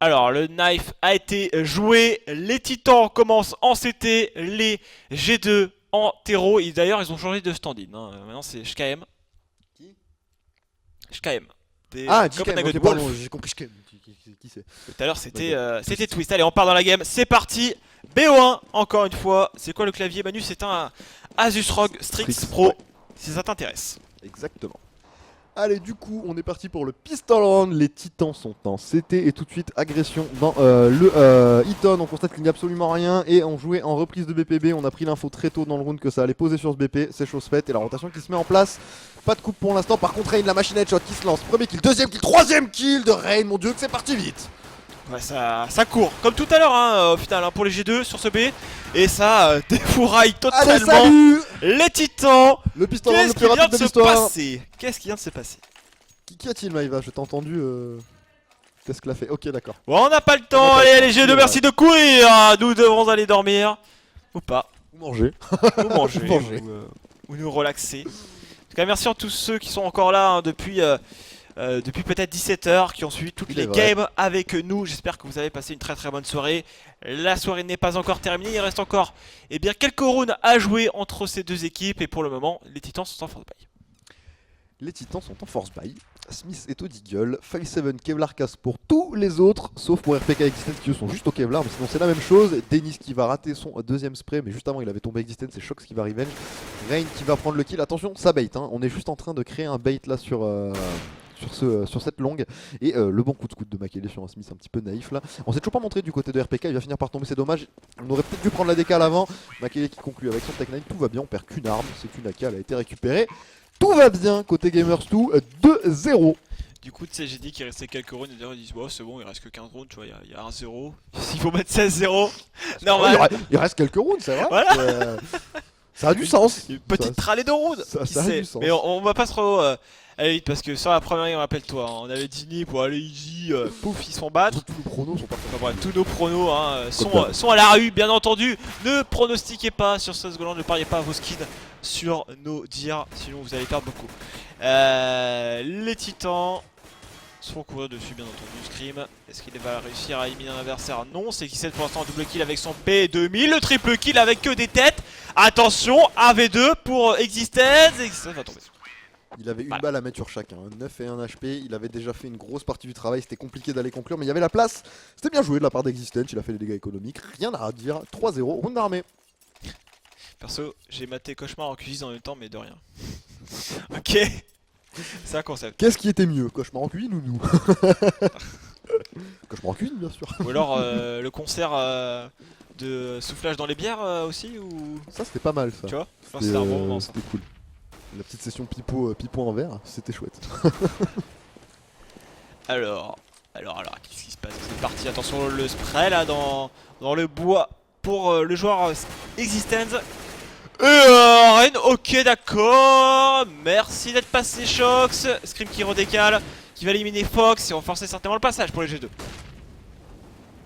Alors, le knife a été joué. Les titans commencent en CT. Les G2 en terreau. Et d'ailleurs, ils ont changé de stand-in. Hein. Maintenant, c'est SKM. Qui? SKM. Ah, Copenhagen JKM, ok, Wolf. pardon, j'ai compris JKM. Qui c'est? Tout à l'heure, c'était D'accord. Twist. Allez, on part dans la game. C'est parti. BO1, encore une fois. C'est quoi le clavier, Manu? C'est un Asus ROG Strix Pro. Ouais, Si ça t'intéresse. exactement. Allez, du coup, on est parti pour le pistol round. Les titans sont en CT et tout de suite agression dans le Eton. On constate qu'il n'y a absolument rien et on jouait en reprise de BPB. On a pris l'info très tôt dans le round que ça allait poser sur ce BP. C'est chose faite et la rotation qui se met en place. Pas de coupe pour l'instant. Par contre, Rain, la machine headshot qui se lance. Premier kill, deuxième kill, troisième kill de Rain. Mon dieu, que c'est parti vite. Ouais, ça court. Comme tout à l'heure, hein, au final, hein, pour les G2 sur ce B. Et ça défouraille Allez, totalement salut. les titans. Le pistol round le Qu'est-ce plus qui vient rapide de de se l'histoire. passer? Qu'est-ce qui vient de se passer? Qui a-t-il, Maïva? Je t'ai entendu. Qu'est-ce qu'elle a fait? Ok, d'accord. Bon, on n'a pas le On temps. n'a pas Allez, le les temps, G2, c'est merci de courir. Nous devrons aller dormir. Ou pas. Ou manger. Ou manger. Manger. Ou nous relaxer. En tout cas, merci à tous ceux qui sont encore là hein, depuis peut-être 17 h, qui ont suivi toutes Il est les vrai. games avec nous. J'espère que vous avez passé une très très bonne soirée. La soirée n'est pas encore terminée. Il reste encore quelques rounds à jouer entre ces deux équipes. Et pour le moment, les titans sont en force bail. Les titans sont en force buy. Smith est au Deagle, 5-7 Kevlar casse pour tous les autres, sauf pour RPK Existence qui eux sont juste au Kevlar, mais sinon c'est la même chose. Dennis qui va rater son deuxième spray, mais juste avant il avait tombé Existence, c'est Shox qui va revenge. Rain qui va prendre le kill, attention ça bait, hein. On est juste en train de créer un bait là sur cette longue. Et le bon coup de coude de Makele sur un Smith un petit peu naïf là. On s'est toujours pas montré du côté de RPK, il va finir par tomber, c'est dommage. On aurait peut-être dû prendre la décale avant. Makele qui conclut avec son Tech 9, tout va bien, on perd qu'une arme, c'est une AK, elle a été récupérée. Tout va bien côté Gamers2, 2-0. Du coup, tu sais, j'ai dit qu'il restait quelques rounds. Et d'ailleurs, ils disent, bon, c'est bon, il reste que 15 rounds. Tu vois, il y a un 0. S'il faut mettre 16-0, normal. Il reste quelques rounds, c'est vrai. Voilà. Ça a du sens. Une petite rallye de rounds. Ça a du sens. Mais on va pas trop aller vite parce que sur la première ligne, rappelle-toi, hein, on avait dit pour aller easy, pouf, ils se font battre. Tous nos pronos sont pas Enfin, bref, tous nos pronos hein, d'hab. sont à la rue, bien entendu. Ne pronostiquez pas sur 16 secondes, ne pariez pas à vos skins sur nos dires, sinon vous allez perdre beaucoup. Les titans se font courir dessus, bien entendu. Scream, est-ce qu'il va réussir à éliminer un adversaire? Non, c'est qui 7 pour l'instant, double kill avec son P2000, le triple kill avec que des têtes. Attention, 1v2 pour Existence. Existence va tomber. Il avait une balle à mettre sur chacun, 9 et 1 HP, il avait déjà fait une grosse partie du travail, c'était compliqué d'aller conclure, mais il y avait la place. C'était bien joué de la part d'Existence, il a fait les dégâts économiques, rien à dire, 3-0, round d'armée. Perso, j'ai maté Cauchemar en cuisine en même temps, mais de rien. Ok, c'est un concept. Qu'est-ce qui était mieux, Cauchemar en cuisine ou nous? Cauchemar en cuisine bien sûr. Ou alors le concert de soufflage dans les bières aussi ou... Ça c'était pas mal ça. Tu vois, je pense que c'était un bon moment ça. C'était cool. La petite session pipeau en verre, c'était chouette. Alors, qu'est-ce qui se passe? C'est parti, attention le spray là dans le bois pour le joueur Existence. Rain, ok d'accord, merci d'être passé Shox. Scream qui redécale, qui va éliminer Fox et renforcer certainement le passage pour les G2.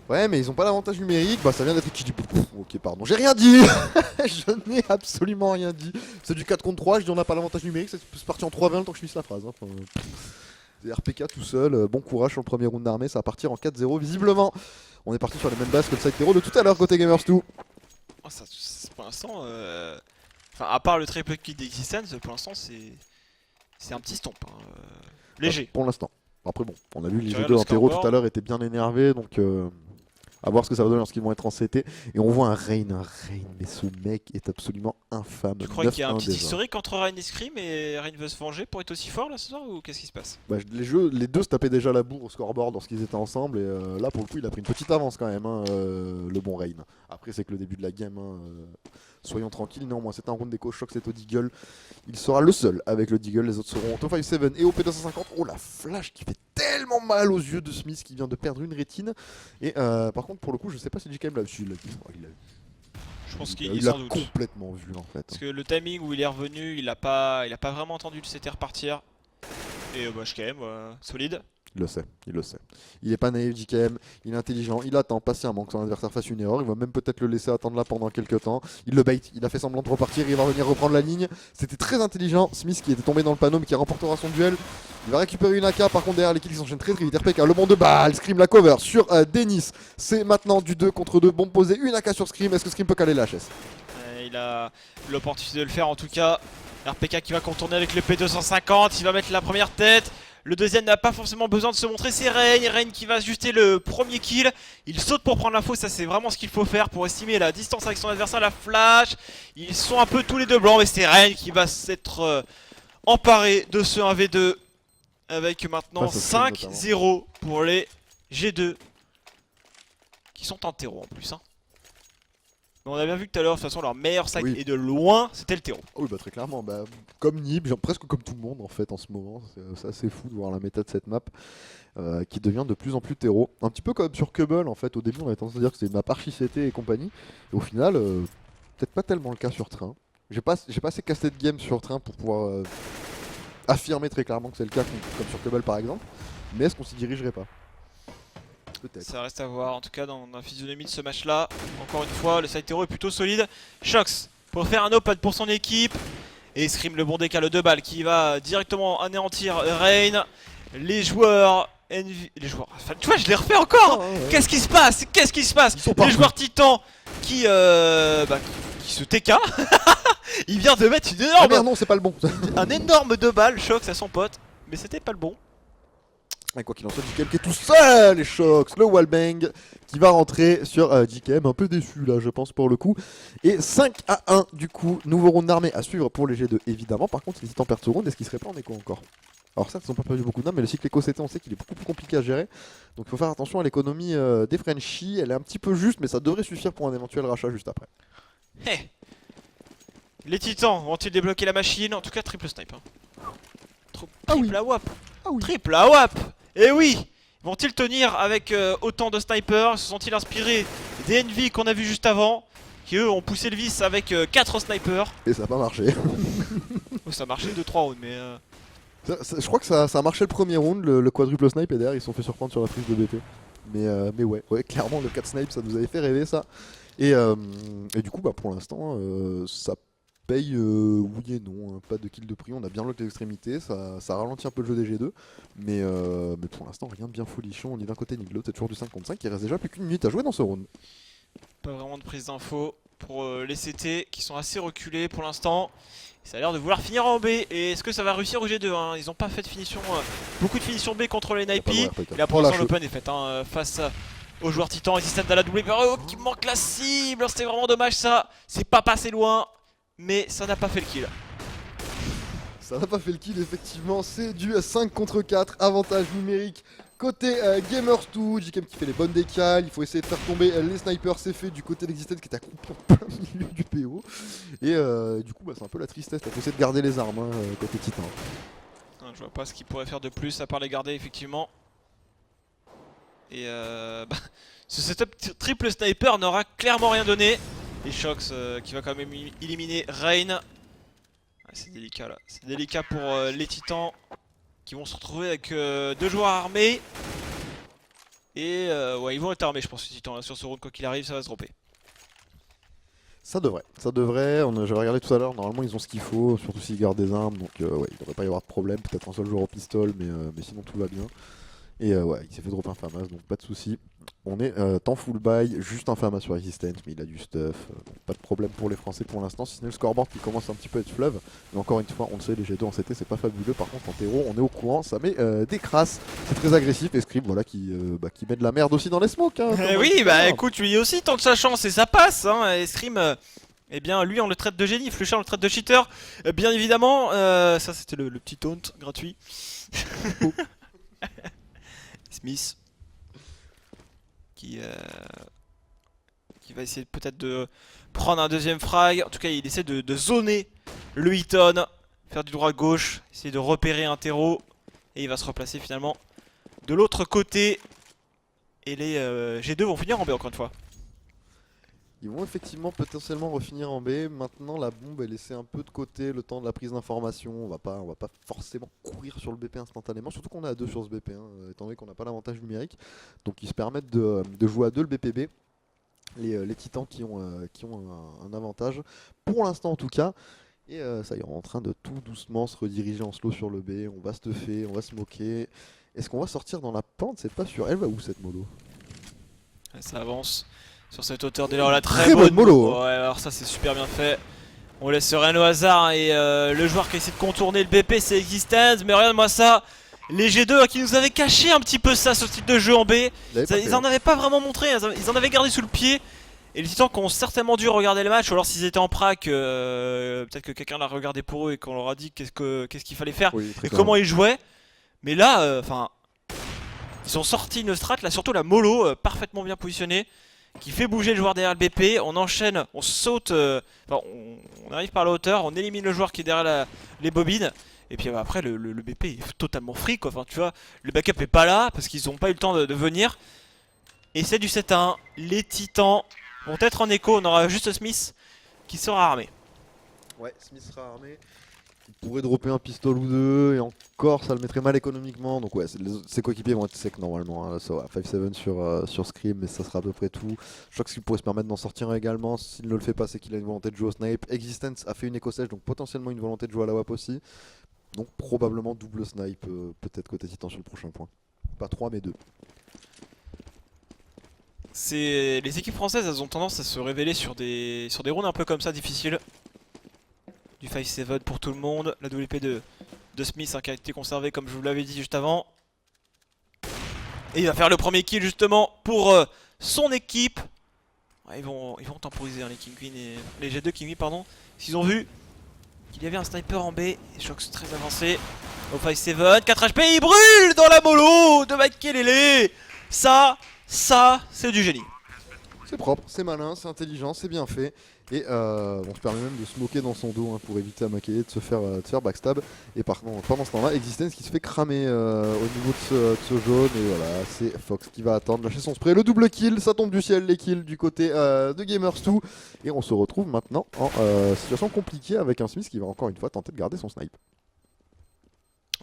Ouais mais ils ont pas l'avantage numérique, bah ça vient d'être équilibré. Ok pardon, j'ai rien dit. Je n'ai absolument rien dit. C'est du 4 contre 3, je dis on n'a pas l'avantage numérique, c'est parti en 3-20 le temps que je finisse la phrase. Hein. Enfin, c'est RPK tout seul, bon courage sur le premier round d'armée, ça va partir en 4-0 visiblement. On est parti sur les mêmes bases que le side hero de tout à l'heure côté Gamers2. Oh, ça, pour l'instant, enfin à part le triple kill d'Existence, pour l'instant c'est un petit stomp. Hein. Léger. Pour l'instant. Après bon, on a vu les Tu G2 regardes le en terreau scoreboard. tout à l'heure étaient bien énervés donc à voir ce que ça va donner lorsqu'ils vont être en CT. Et on voit un Rain, mais ce mec est absolument infâme. Tu crois qu'il y a un 9-1 petit déjà. historique entre Rain et Scream et Rain veut se venger pour être aussi fort là ce soir ou qu'est-ce qui se passe? Bah, les deux se tapaient déjà la bourre au scoreboard lorsqu'ils étaient ensemble et là pour le coup il a pris une petite avance quand même, hein, le bon Rain. Après c'est que le début de la game, hein, soyons tranquilles, néanmoins c'est un round d'écho, Shox c'est au Deagle. Il sera le seul avec le Deagle, les autres seront au 5-7 et au P250. Oh la flash qui fait tellement mal aux yeux de Smith qui vient de perdre une rétine. Et par contre pour le coup je sais pas si JKM l'a vu, il l'a vu. Oh, Je pense il qu'il l'a sans doute. complètement vu en fait. Parce que le timing où il est revenu, il a pas vraiment entendu le CT repartir. Et bah HKM, solide. Il le sait, il le sait. Il est pas naïf, JKM, il est intelligent, il attend patiemment que son adversaire fasse une erreur, il va même peut-être le laisser attendre là pendant quelques temps. Il le bait, il a fait semblant de repartir, il va revenir reprendre la ligne. C'était très intelligent, Smith qui était tombé dans le panneau mais qui remportera son duel. Il va récupérer une AK, par contre derrière l'équipe qui s'enchaîne très vite. RPK, le bon de balle, Scream la cover sur Denis. C'est maintenant du 2 contre 2, bon posé, une AK sur Scream, est-ce que Scream peut caler la HS? Il a l'opportunité de le faire en tout cas. RPK qui va contourner avec le P250, il va mettre la première tête. Le deuxième n'a pas forcément besoin de se montrer, c'est Rain. Rain qui va ajuster le premier kill. Il saute pour prendre l'info, ça c'est vraiment ce qu'il faut faire pour estimer la distance avec son adversaire, la flash. Ils sont un peu tous les deux blancs, mais c'est Rain qui va s'être emparé de ce 1v2. Avec maintenant 5-0 pour les G2. Qui sont en terreau en plus. Hein. Mais on a bien vu que tout à l'heure, de toute façon, leur meilleur side et de loin, c'était le terreau. Oui, bah très clairement, bah, comme Nib, presque comme tout le monde en fait en ce moment. C'est assez fou de voir la méta de cette map qui devient de plus en plus terreau. Un petit peu comme sur Cubble en fait. Au début, on avait tendance à dire que c'était une map archi CT et compagnie. Et au final, peut-être pas tellement le cas sur Train. J'ai pas assez cassé de game sur Train pour pouvoir affirmer très clairement que c'est le cas comme sur Cubble par exemple. Mais est-ce qu'on s'y dirigerait pas? Peut-être. Ça reste à voir, en tout cas dans la physionomie de ce match là. Encore une fois, le side terreau est plutôt solide. Shox pour faire un open pour son équipe. Et Scream le bon décale de balle qui va directement anéantir Rain. Les joueurs les joueurs, enfin, tu vois je les refais encore. Qu'est-ce qui se passe? Qu'est-ce qui se passe? Les joueurs titans qui se TK. Il vient de mettre une énorme... Ah merde, non, c'est pas le bon. un énorme 2 balles, Shox à son pote. Mais c'était pas le bon. Et quoi qu'il en soit, JKM qui est tout seul, les Shox, le wallbang qui va rentrer sur JKM, un peu déçu là je pense pour le coup. Et 5-1 du coup, nouveau round d'armée à suivre pour les G2 évidemment. Par contre, les Titans perdent ce round, est-ce qu'ils seraient pas en écho encore? Alors ça, ils n'ont pas perdu beaucoup d'âme, mais le cycle éco-CT on sait qu'il est beaucoup plus compliqué à gérer. Donc il faut faire attention à l'économie des Frenchies, elle est un petit peu juste mais ça devrait suffire pour un éventuel rachat juste après. Hey. Les Titans vont-ils débloquer la machine? En tout cas triple snipe. Hein. Triple AWAP. Triple AWAP. Et oui. Vont-ils tenir avec autant de snipers? Se sont-ils inspirés des Envy qu'on a vu juste avant, qui eux ont poussé le vice avec 4 snipers? Et ça n'a pas marché. Oh, ça a marché 2-3 rounds mais... je crois que ça a marché le premier round, le quadruple snipe et derrière ils se sont fait surprendre sur la prise de BT. Mais ouais, clairement le 4 snipe ça nous avait fait rêver ça. Et du coup bah pour l'instant ça paye oui et non, hein. Pas de kill de prix, on a bien l'autre extrémité, ça ralentit un peu le jeu des G2, mais pour l'instant rien de bien folichon, ni d'un côté ni de l'autre, c'est toujours du 5 contre 5, il reste déjà plus qu'une minute à jouer dans ce round. Pas vraiment de prise d'infos pour les CT qui sont assez reculés pour l'instant. Ça a l'air de vouloir finir en B, et est-ce que ça va réussir au G2 hein? Ils n'ont pas fait de finition, beaucoup de finition B contre les Nipey, et là pour l'instant l'open est fait hein, face aux joueurs titans, Resistance à la double qui manque la cible, c'était vraiment dommage ça, c'est pas passé loin. Mais ça n'a pas fait le kill. Ça n'a pas fait le kill effectivement, c'est du 5 contre 4, avantage numérique côté Gamers2, JKM qui fait les bonnes décales, il faut essayer de faire tomber les snipers, c'est fait du côté d'Existence qui est accompli en plein milieu du PO. Et du coup bah, c'est un peu la tristesse, il faut essayer de garder les armes hein, côté Titan. Je vois pas ce qu'il pourrait faire de plus à part les garder effectivement. Et ce setup triple sniper n'aura clairement rien donné. Et Shox qui va quand même éliminer Rain. C'est délicat là, c'est délicat pour les Titans qui vont se retrouver avec 2 joueurs armés. Et ouais, ils vont être armés je pense les Titans là, sur ce round quoi qu'il arrive ça va se dropper. Ça devrait, j'avais regardé tout à l'heure, normalement ils ont ce qu'il faut, surtout s'ils gardent des armes, donc ouais, il devrait pas y avoir de problème, peut-être un seul joueur au pistol, mais sinon tout va bien. Et ouais, il s'est fait dropper un Famas, donc pas de soucis. On est en full buy, juste un Famas sur Resistance, mais il a du stuff. Donc pas de problème pour les Français pour l'instant, si ce n'est le scoreboard qui commence un petit peu à être fleuve. Mais encore une fois, on le sait, les G2 en CT c'est pas fabuleux. Par contre en terreau, on est au courant, ça met des crasses. C'est très agressif et Scrib voilà, qui met de la merde aussi dans les smokes. Hein, oui, bah écoute, lui aussi tente sa chance et ça passe. Hein, et Scream, eh bien lui on le traite de génie, Flusha on le traite de cheater. Bien évidemment, ça c'était le petit taunt gratuit. Smith qui va essayer peut-être de prendre un deuxième frag. En tout cas il essaie de zoner le Eaton, faire du droit gauche, essayer de repérer un terreau. Et il va se replacer finalement de l'autre côté. Et les G2 vont finir en B encore une fois. Ils vont effectivement potentiellement refinir en B. Maintenant, la bombe est laissée un peu de côté le temps de la prise d'information. On va pas forcément courir sur le BP instantanément, surtout qu'on est à 2 sur ce BP, hein, étant donné qu'on n'a pas l'avantage numérique. Donc ils se permettent de jouer à 2 le BPB. Les titans qui ont un avantage, pour l'instant en tout cas. Et ça y est, on est en train de tout doucement se rediriger en slow sur le B. On va stuffer, on va se moquer. Est-ce qu'on va sortir dans la pente? C'est pas sûr. Elle va où cette mollo? Ça avance sur cette hauteur dès lors la Très bonne mollo, hein. Ouais, alors ça c'est super bien fait. On laisse rien au hasard et le joueur qui essaie de contourner le BP c'est Existence. Mais regarde-moi ça, les G2 qui nous avaient caché un petit peu ça, ce type de jeu en B. Ils en avaient pas vraiment montré, ils en avaient gardé sous le pied. Et les titans qui ont certainement dû regarder le match, ou alors s'ils étaient en prac, peut-être que quelqu'un l'a regardé pour eux et qu'on leur a dit qu'est-ce qu'il fallait faire Oui, et comment ils jouaient. Mais là, enfin, ils ont sorti une strat, là surtout la mollo, parfaitement bien positionnée, qui fait bouger le joueur derrière le BP. On enchaîne, on saute, enfin, on arrive par la hauteur, on élimine le joueur qui est derrière les bobines. Et puis après le BP est totalement free quoi, enfin tu vois, le backup est pas là parce qu'ils ont pas eu le temps de venir. Et c'est du 7-1, les titans vont être en écho, on aura juste Smith qui sera armé. Ouais, Smith sera armé. Il pourrait dropper un pistolet ou deux, et encore ça le mettrait mal économiquement. Donc ouais, ses coéquipiers vont être secs normalement, hein. Ça va, 5-7 sur Scream, mais ça sera à peu près tout. Je crois qu'il pourrait se permettre d'en sortir également. S'il ne le fait pas, c'est qu'il a une volonté de jouer au snipe. Existence a fait une éco-sèche, donc potentiellement une volonté de jouer à la WAP aussi. Donc probablement double snipe, peut-être côté Titan sur le prochain point. Pas 3 mais 2. Les équipes françaises, elles ont tendance à se révéler sur des rounds un peu comme ça difficiles. Du 5-7 pour tout le monde, la WP de Smith hein, qui a été conservée comme je vous l'avais dit juste avant. Et il va faire le premier kill justement pour son équipe. Ouais, ils vont temporiser hein, les King Queen et les G2 King Queen pardon. S'ils ont vu qu'il y avait un sniper en B, et Shox très avancé. Au 5-7, 4 HP, il brûle dans la mollo de Makelele. Ça c'est du génie. C'est propre, c'est malin, c'est intelligent, c'est bien fait. Et on se permet même de se moquer dans son dos hein, pour éviter à Makele de se faire backstab. Et pendant ce temps-là, Existence qui se fait cramer au niveau de ce jaune. Et voilà, c'est Fox qui va attendre, lâcher son spray. Le double kill, ça tombe du ciel, les kills du côté de Gamers2. Et on se retrouve maintenant en situation compliquée avec un Smith qui va encore une fois tenter de garder son snipe.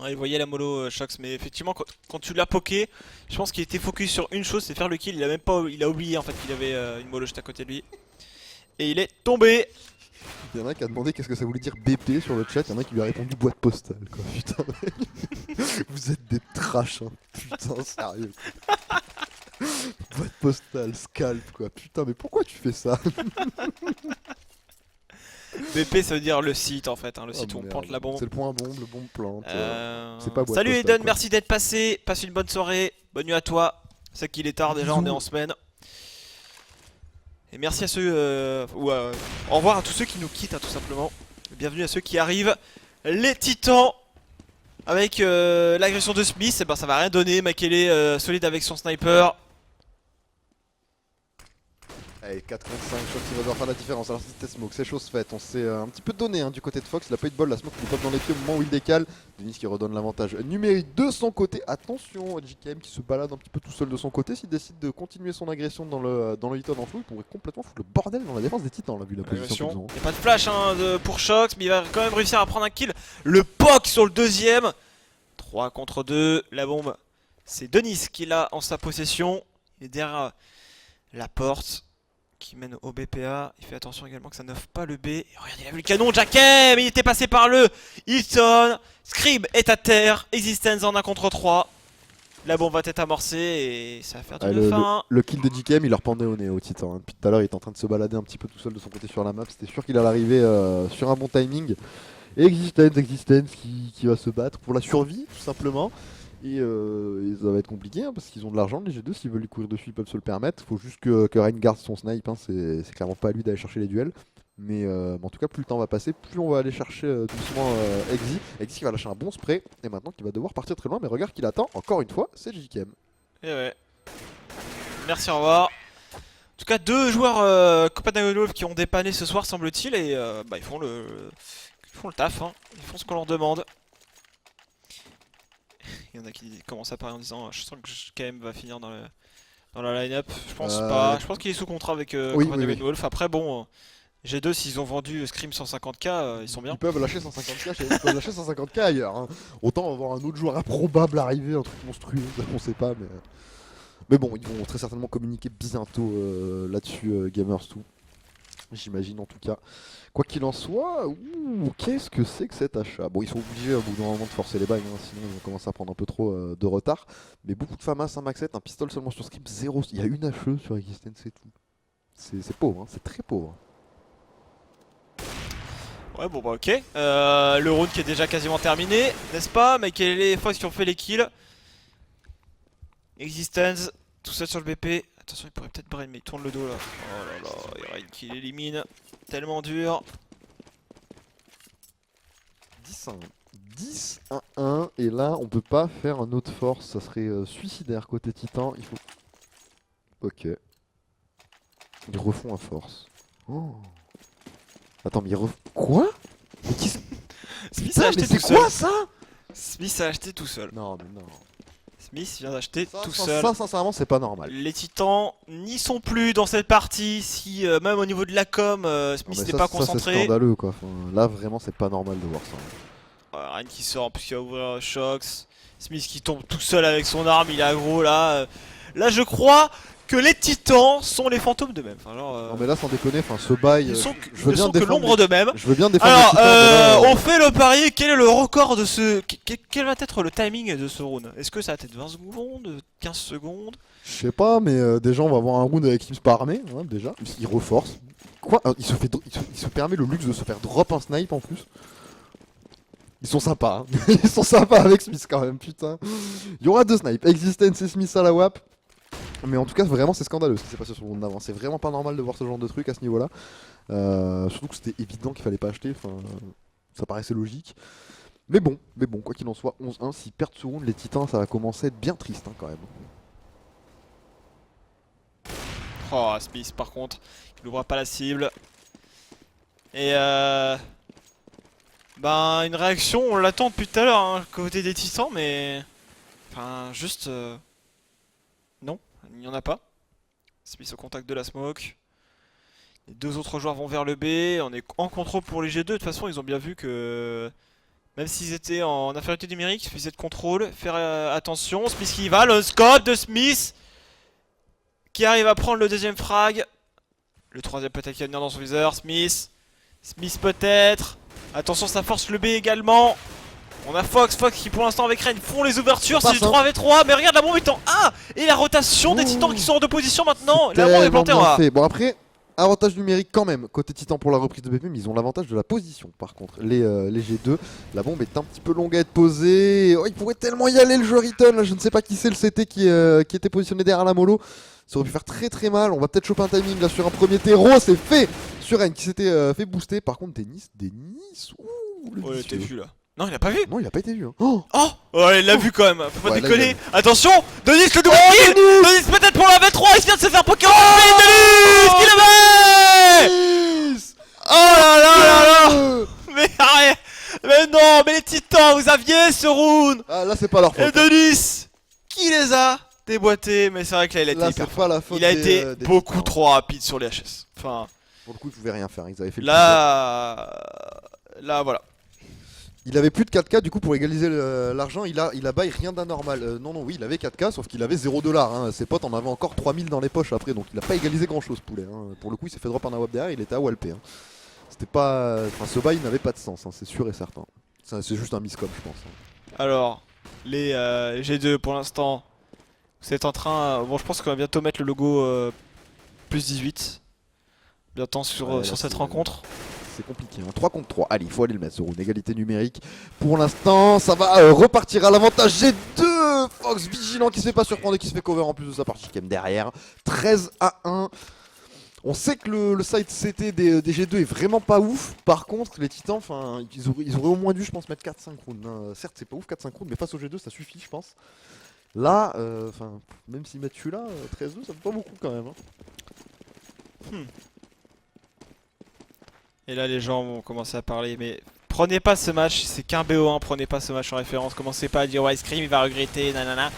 Ouais, il voyait la mollo Shox, mais effectivement quand tu l'as poké, je pense qu'il était focus sur une chose, c'est faire le kill. Il a oublié en fait qu'il avait une mollo juste à côté de lui. Et il est tombé. Il y en a qui a demandé qu'est-ce que ça voulait dire BP sur le chat, il y en a qui lui a répondu boîte postale quoi, putain mec. Vous êtes des trash hein, putain sérieux. Boîte postale, scalp quoi, putain mais pourquoi tu fais ça? BP ça veut dire le site en fait, hein, le site où on merde. plante la bombe. C'est le point bombe, le bombe plante. C'est pas boîte Salut postale, Eden, quoi. merci d'être passé, passe une bonne soirée, bonne nuit à toi. C'est qu'il est tard déjà, on est en semaine. Et merci à ceux, au revoir à tous ceux qui nous quittent hein, tout simplement. Bienvenue à ceux qui arrivent. Les titans avec l'agression de Smith, et ben ça va rien donner. Makele solide avec son sniper. Allez, 4 contre 5, je crois qu'il va devoir faire la différence. Alors c'était smoke, c'est chose faite. On s'est un petit peu donné hein, du côté de Fox. Il a pas eu de bol, la smoke lui pop dans les pieds au moment où il décale. Denis qui redonne l'avantage numérique de son côté. Attention, JKM qui se balade un petit peu tout seul de son côté. S'il décide de continuer son agression dans le Hitton en flou, il pourrait complètement foutre le bordel dans la défense des Titans, là, vu la position qu'ils ont. Il n'y a pas de flash hein, pour Shox, mais il va quand même réussir à prendre un kill. Le POC sur le deuxième. 3 contre 2, la bombe. C'est Denis qui l'a en sa possession. Il est derrière la porte qui mène au BPA. Il fait attention également que ça n'offre pas le B. Et regardez, il a vu le canon. JKM, il était passé par le Hilton. Scrib est à terre. Existence en 1 contre 3. La bombe va être amorcée et ça va faire de fin. Le kill de JKM, il leur pendait au nez au Titan. Hein. Depuis tout à l'heure, il est en train de se balader un petit peu tout seul de son côté sur la map. C'était sûr qu'il allait arriver sur un bon timing. Et Existence qui va se battre pour la survie, tout simplement. Et ça va être compliqué hein, parce qu'ils ont de l'argent les G2, s'ils veulent lui courir dessus ils peuvent se le permettre. Faut juste que Rein garde son snipe, hein. C'est clairement pas à lui d'aller chercher les duels. Mais en tout cas plus le temps va passer, plus on va aller chercher doucement Exi. Exi qui va lâcher un bon spray et maintenant qu'il va devoir partir très loin, mais regarde qu'il attend, encore une fois, c'est JKM. Et ouais. Merci, au revoir. En tout cas 2 joueurs Copenhagen qui ont dépanné ce soir semble-t-il et bah, ils font le taf, hein. Ils font ce qu'on leur demande. Il y en a qui commencent à parler en disant je sens que JKM va finir dans dans la line-up? Je pense Euh, pas. Je pense qu'il est sous contrat avec oui, Command oui. Wolf. Après, bon, G2, s'ils ont vendu Scream 150K, ils sont bien. Ils peuvent lâcher 150K, ils peuvent lâcher 150K ailleurs. Hein. Autant avoir un autre joueur improbable arriver, un truc monstrueux, on sait pas, mais bon, ils vont très certainement communiquer bientôt là-dessus, Gamers 2. J'imagine en tout cas. Quoi qu'il en soit, qu'est-ce que c'est que cet achat? Bon, ils sont obligés au bout d'un moment de forcer les bagues, hein, sinon ils vont commencer à prendre un peu trop de retard. Mais beaucoup de FAMAS, un Max 7, un pistol seulement sur Script, 0. Il y a une HE sur Existence, c'est tout. C'est pauvre, hein, c'est très pauvre. Ouais, bon, bah, ok. Le round qui est déjà quasiment terminé, n'est-ce pas? Mais quelles sont les Fox qui ont fait les kills? Existence, tout seul sur le BP. Attention, il pourrait peut-être brain, mais il tourne le dos là. Oh là là, il y aura une kill élimine. Tellement dur. 10-1. Et là, on peut pas faire un autre force, ça serait suicidaire côté Titan. Il faut. Ok. Ils refont un force. Oh. Attends, mais ils refont. Quoi? Mais qui Smith Putain, a mais acheté c'est tout seul. quoi ça? Smith a acheté tout seul. Non, mais non. Smith vient d'acheter tout Ça, seul. ça, sincèrement, c'est pas normal. Les Titans n'y sont plus dans cette partie. Si même au niveau de la com, Non, Smith mais n'est ça, pas ça, c'est concentré. scandaleux quoi. Enfin, là, vraiment, c'est pas normal de voir ça. Rien qui sort puisqu'il va ouvrir Shox. Smith qui tombe tout seul avec son arme, il est aggro là. Là, je crois que les Titans sont les fantômes d'eux-mêmes. Enfin, genre, Non, mais là, sans déconner, enfin, ce bail. ils sont, je veux ne bien sont que défendre l'ombre d'eux-mêmes. Je veux bien défendre les Alors, Titans, mais là, on fait le pari. Quel est le record de ce. Quel va être le timing de ce round? Est-ce que ça va être 20 secondes, 15 secondes? je sais pas, mais déjà, on va avoir un round avec Sims pas armé, hein, déjà. Il reforce. Quoi? Il se permet le luxe de se faire drop un snipe en plus. Ils sont sympas, hein. Ils sont sympas avec Smith quand même, putain. Il y aura 2 snipes, Existence et Smith à la WAP. Mais en tout cas, vraiment, c'est scandaleux ce qui s'est passé sur le round d'avant. C'est vraiment pas normal de voir ce genre de truc à ce niveau-là. Surtout que c'était évident qu'il fallait pas acheter. Enfin, ça paraissait logique. Mais bon, quoi qu'il en soit, 11-1. S'ils perdent ce round, les Titans, ça va commencer à être bien triste hein, quand même. Oh, Smith par contre, il n'ouvre pas la cible. Et ben, une réaction, on l'attend depuis tout à l'heure, hein, côté des Titans, mais. Enfin, juste. Non, il n'y en a pas. Smith au contact de la smoke. Les 2 autres joueurs vont vers le B. On est en contrôle pour les G2. De toute façon, ils ont bien vu que. Même s'ils étaient en infériorité numérique, il suffisait de contrôle. Faire attention. Smith qui y va. Le scope de Smith. Qui arrive à prendre le deuxième frag. Le troisième peut-être qui va venir dans son viseur. Smith. Smith peut-être. Attention, ça force le B également. On a Fox qui pour l'instant avec Rain font les ouvertures. C'est du 3v3. Mais regarde, la bombe est en A. Et la rotation des Titans qui sont en 2 positions maintenant. La bombe est plantée en A. Bon, après, avantage numérique quand même. Côté Titan pour la reprise de BP, mais ils ont l'avantage de la position par contre. Les G2, la bombe est un petit peu longue à être posée. Oh, il pourrait tellement y aller le jeu Return. Là, je ne sais pas qui c'est le CT qui était positionné derrière la mollo. Ça aurait pu faire très mal. On va peut-être choper un timing là sur un premier terreau. C'est fait sur Rain qui s'était fait booster. Par contre, Denis. Ouh, le Ouais, t'es vicieux. vu là. Non, il a pas vu. Non, il a pas été vu. Hein. Oh, Oh, il l'a vu quand même. Faut pas Ouais, là, déconner. il Attention, Denis le double Oh, kill. Denis peut-être pour la V3. Il vient de se faire poker. Denis qui le met. Denis Oh là là. Mais arrête. Mais non, mais les Titans, vous aviez ce round. Ah, là, c'est pas leur Et faute. Denis qui les a déboîtés. Mais c'est vrai que là, il a été Là, hyper c'est pas la faute. Il a été des beaucoup Titans. trop rapide sur les HS. Enfin, Pour le coup, ils pouvaient rien faire. Ils avaient fait le là, voilà. Il avait plus de 4K du coup pour égaliser l'argent, il a bail rien d'anormal. Non, oui, il avait 4K sauf qu'il avait 0$. Hein. Ses potes en avaient encore 3000 dans les poches après, donc il a pas égalisé grand chose poulet. Hein. Pour le coup, il s'est fait drop un AWP derrière, il était à Walp. Hein. C'était pas. Enfin, ce bail n'avait pas de sens, hein, c'est sûr et certain. C'est juste un miscom, je pense. Hein. Alors, les G2 pour l'instant, vous êtes en train. Bon, je pense qu'on va bientôt mettre le logo plus 18. Bientôt sur, Ouais, là, sur cette c'est- rencontre. C'est compliqué, hein. 3 contre 3. Allez, il faut aller le mettre sur une égalité numérique. Pour l'instant, ça va repartir à l'avantage G2. Fox vigilant qui se fait pas surprendre et qui se fait cover en plus de sa partie game derrière. 13-1. On sait que le side CT des G2 est vraiment pas ouf. Par contre, les Titans, ils auraient au moins dû, je pense, mettre 4-5 rounds. Hein. Certes, c'est pas ouf 4-5 rounds, mais face aux G2, ça suffit, je pense. Là, même s'ils mettent celui-là, 13-2, ça fait pas beaucoup quand même. Hein. Et là, les gens vont commencer à parler. Mais prenez pas ce match, c'est qu'un BO1. Prenez pas ce match en référence. Commencez pas à dire ouais, Scream il va regretter, nanana.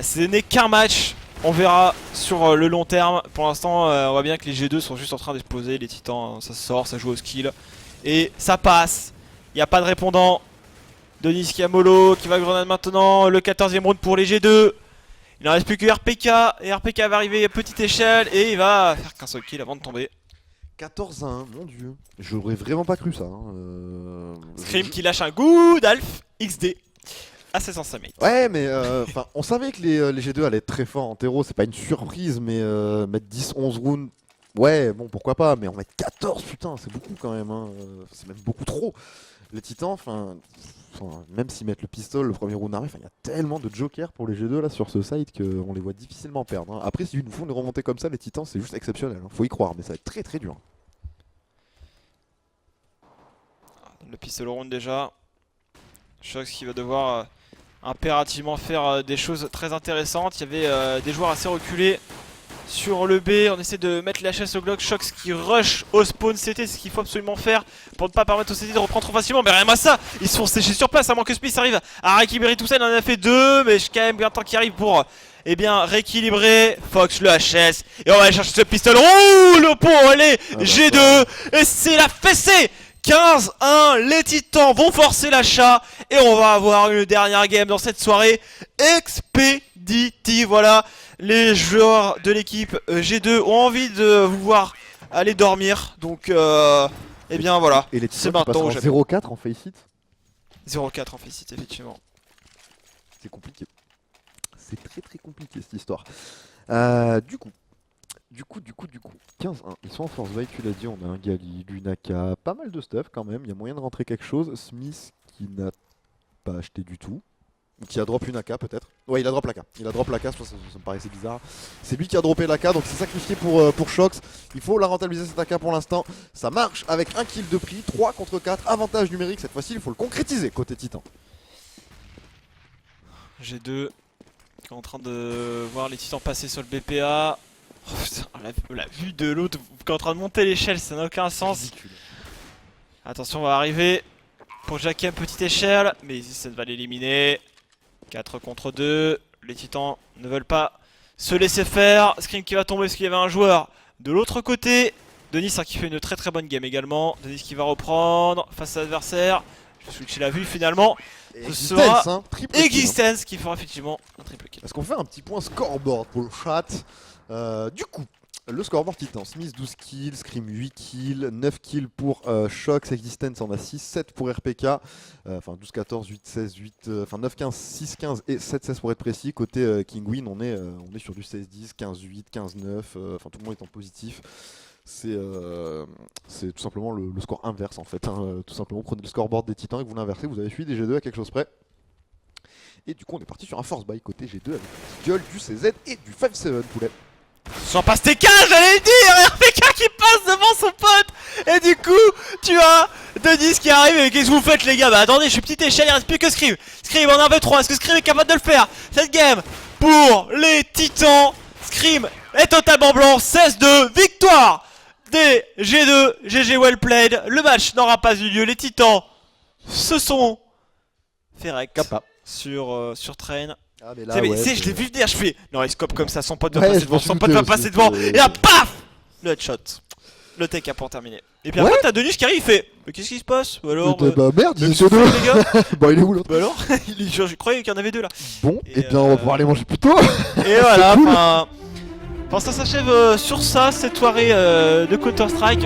Ce n'est qu'un match. On verra sur le long terme. Pour l'instant, on voit bien que les G2 sont juste en train d'exploser. Les titans, ça sort, ça joue au skill. Et ça passe. Il n'y a pas de répondant. Denis Schiamolo qui va grenade maintenant. Le 14e round pour les G2. Il n'en reste plus que RPK. Et RPK va arriver à petite échelle. Et il va faire qu'un seul kill avant de tomber. 14 à 1, mon dieu. J'aurais vraiment pas cru ça. Scream qui lâche un good Alf XD à 705 mètres. Ouais, mais on savait que les G2 allaient être très forts en terreau, c'est pas une surprise, mais mettre 10-11 rounds, ouais, bon, pourquoi pas, mais en mettre 14, putain, c'est beaucoup quand même, hein. C'est même beaucoup trop. Les titans, même s'ils mettent le pistolet, le premier round arrive, il y a tellement de jokers pour les G2 là sur ce site qu'on les voit difficilement perdre, hein. Après, si ils nous font une remontée comme ça, les titans, c'est juste exceptionnel, hein. Faut y croire, mais ça va être très très dur. Le pistolet round déjà. Shox qui va devoir impérativement faire des choses très intéressantes. Il y avait des joueurs assez reculés sur le B. On essaie de mettre la chasse au Glock. Shox qui rush au spawn CT, ce qu'il faut absolument faire pour ne pas permettre au CT de reprendre trop facilement. Mais rien à ça, ils se font sécher sur place, à moins que Smith arrive à rééquilibrer tout ça. Il en a fait deux, mais quand même bien temps qu'il arrive pour rééquilibrer. Fox le HS et on va aller chercher ce pistolet. Oh, le pont, allez, G2 et c'est la fessée. 15-1, les titans vont forcer l'achat et on va avoir une dernière game dans cette soirée expéditive. Voilà, les joueurs de l'équipe G2 ont envie de vous voir aller dormir. Donc, eh bien voilà, et les c'est titans maintenant. 0-4 en face hit. 0-4 en face hit, effectivement. C'est compliqué. C'est très très compliqué cette histoire. Du coup. 15-1, ils sont en force buy, tu l'as dit, on a un Gali, Lunaka, pas mal de stuff quand même, il y a moyen de rentrer quelque chose. Smith qui n'a pas acheté du tout, qui a drop une AK peut-être. Ouais, il a drop l'AK, ça me paraissait bizarre. C'est lui qui a droppé l'AK, donc c'est sacrifié pour Shox. Il faut la rentabiliser cette AK pour l'instant. Ça marche avec un kill de prix, 3 contre 4, avantage numérique cette fois-ci, il faut le concrétiser côté Titan. G2 qui est en train de voir les titans passer sur le BPA. Oh putain, la vue de l'autre qui est en train de monter l'échelle, ça n'a aucun sens. Ridicule. Attention, on va arriver pour Jackem, petite échelle, mais ça va l'éliminer. 4 contre 2, les titans ne veulent pas se laisser faire. Scream qui va tomber parce qu'il y avait un joueur de l'autre côté. Denis qui fait une très très bonne game également. Denis qui va reprendre face à l'adversaire. Je vais switcher la vue finalement. Ce sera Existence qui fera effectivement un triple kill. Est-ce qu'on fait un petit point scoreboard pour le chat? Du coup, le scoreboard Titan, Smith 12 kills, Scream 8 kills, 9 kills pour Shox, Existence en a 6, 7 pour RPK, enfin 12, 14, 8, 16, 8, enfin 9, 15, 6, 15 et 7, 16 pour être précis. Côté Kingwin, on est sur du 16, 10, 15, 8, 15, 9, enfin tout le monde est en positif. C'est tout simplement le score inverse en fait, hein. Tout simplement, prenez le scoreboard des Titans et vous l'inversez, vous avez fui des G2 à quelque chose près. Et du coup, on est parti sur un force buy côté G2 avec du Gueule, du CZ et du 5-7 poulet. J'en passe tes 15, j'allais le dire. RPK qui passe devant son pote. Et du coup, tu as Denis qui arrive. Et qu'est-ce que vous faites, les gars? Bah attendez, je suis petite échelle, il reste plus que Scream. Scream en 1v3, est-ce que Scream est capable de le faire? Cette game pour les titans. Scream est totalement blanc. 16-2, victoire des G2. GG well played. Le match n'aura pas eu lieu. Les titans se sont fait rect sur Train. Ah, mais là, je l'ai vu venir, je fais non, il scope comme ça, son pote va passer devant, son pote va passer devant, et là paf, le headshot, le take pour terminer. Et puis après t'as Denis qui arrive, il fait mais qu'est-ce qui se passe? Alors, bah merde, il est deux les gars. Bah il est où l'autre? Bah alors, je croyais qu'il y en avait deux là. Bon, et bien on va pouvoir les manger plus tôt. Et voilà, enfin ça s'achève sur ça, cette soirée de Counter Strike.